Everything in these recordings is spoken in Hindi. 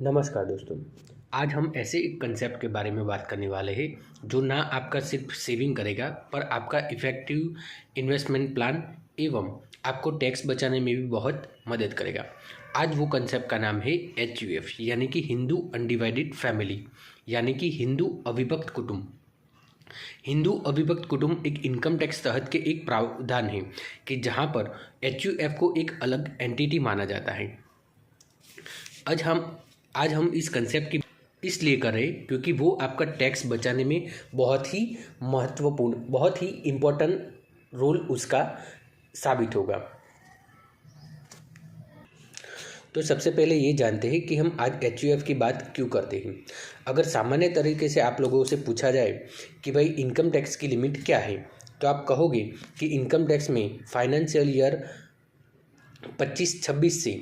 नमस्कार दोस्तों। आज हम ऐसे एक कंसेप्ट के बारे में बात करने वाले हैं जो ना आपका सिर्फ सेविंग करेगा पर आपका इफ़ेक्टिव इन्वेस्टमेंट प्लान एवं आपको टैक्स बचाने में भी बहुत मदद करेगा। आज वो कंसेप्ट का नाम है HUF यानी कि हिंदू अनडिवाइडेड फैमिली यानी कि हिंदू अविभक्त कुटुंब। हिंदू अविभक्त कुटुंब एक इनकम टैक्स तहत के एक प्रावधान है कि जहाँ पर HUF को एक अलग एंटिटी माना जाता है। आज हम इस कंसेप्ट की इसलिए कर रहे हैं क्योंकि वो आपका टैक्स बचाने में बहुत ही महत्वपूर्ण, बहुत ही इम्पोर्टेंट रोल उसका साबित होगा। तो सबसे पहले ये जानते हैं कि हम आज HUF की बात क्यों करते हैं। अगर सामान्य तरीके से आप लोगों से पूछा जाए कि भाई इनकम टैक्स की लिमिट क्या है, तो आप कहोगे कि इनकम टैक्स में फाइनेंशियल ईयर 25-26 से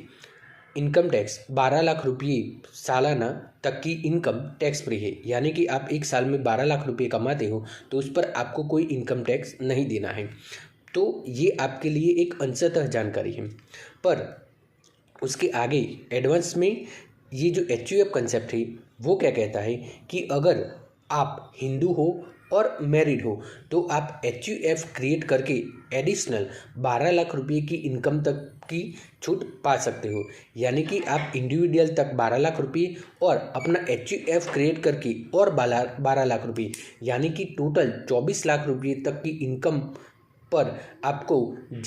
इनकम टैक्स 12 लाख रुपये सालाना तक की इनकम टैक्स फ्री है। यानी कि आप एक साल में 12 लाख रुपये कमाते हो तो उस पर आपको कोई इनकम टैक्स नहीं देना है। तो ये आपके लिए एक अंशतः जानकारी है। पर उसके आगे एडवांस में ये जो HUF कंसेप्ट है वो क्या कहता है कि अगर आप हिंदू हो और मैरिड हो तो आप HUF क्रिएट करके एडिशनल 12 लाख रुपये की इनकम तक की छूट पा सकते हो। यानी कि आप इंडिविजुअल तक 12 लाख रुपये और अपना HUF क्रिएट करके और 12 लाख रुपये यानी कि टोटल 24 लाख रुपये तक की इनकम पर आपको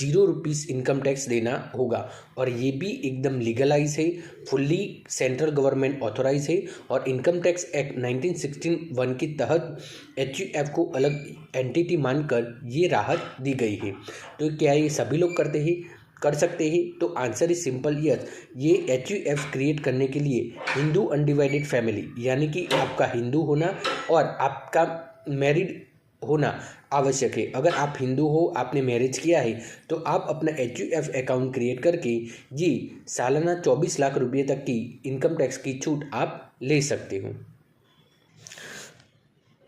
0 रुपीज़ इनकम टैक्स देना होगा। और ये भी एकदम लीगलाइज है, फुल्ली सेंट्रल गवर्नमेंट ऑथोराइज है और इनकम टैक्स एक्ट 1961 के तहत HUF को अलग एंटिटी मानकर ये राहत दी गई है। तो क्या ये सभी लोग कर सकते हैं? तो आंसर इज सिंपल यस। ये HUF क्रिएट करने के लिए हिंदू अनडिवाइडेड फैमिली यानी कि आपका हिंदू होना और आपका मैरिड होना आवश्यक है। अगर आप हिंदू हो, आपने मैरिज किया है तो आप अपना HUF अकाउंट क्रिएट करके ये सालाना 24 लाख रुपये तक की इनकम टैक्स की छूट आप ले सकते हो।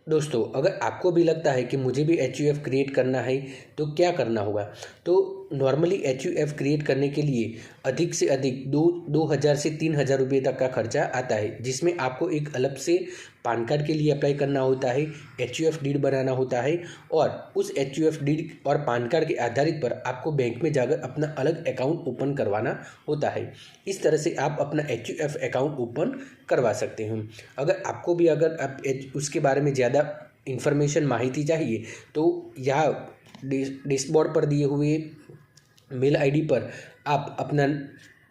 दोस्तों, अगर आपको भी लगता है कि मुझे भी HUF क्रिएट करना है तो क्या करना होगा, तो नॉर्मली HUF क्रिएट करने के लिए अधिक से अधिक 2,000 से 3,000 रुपये तक का खर्चा आता है, जिसमें आपको एक अलग से पान कार्ड के लिए अप्लाई करना होता है, HUF डीड बनाना होता है और उस HUF डीड और पान कार्ड के आधारित पर आपको बैंक में जाकर अपना अलग अकाउंट ओपन करवाना होता है। इस तरह से आप अपना HUF अकाउंट ओपन करवा सकते हैं। अगर आपको भी उसके बारे में ज़्यादा इन्फॉर्मेशन माहिती चाहिए तो यहाँ डैशबोर्ड पर दिए हुए मेल ID पर आप अपना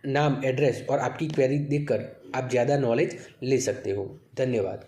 नाम, एड्रेस और आपकी क्वेरी देकर आप ज़्यादा नॉलेज ले सकते हो। धन्यवाद।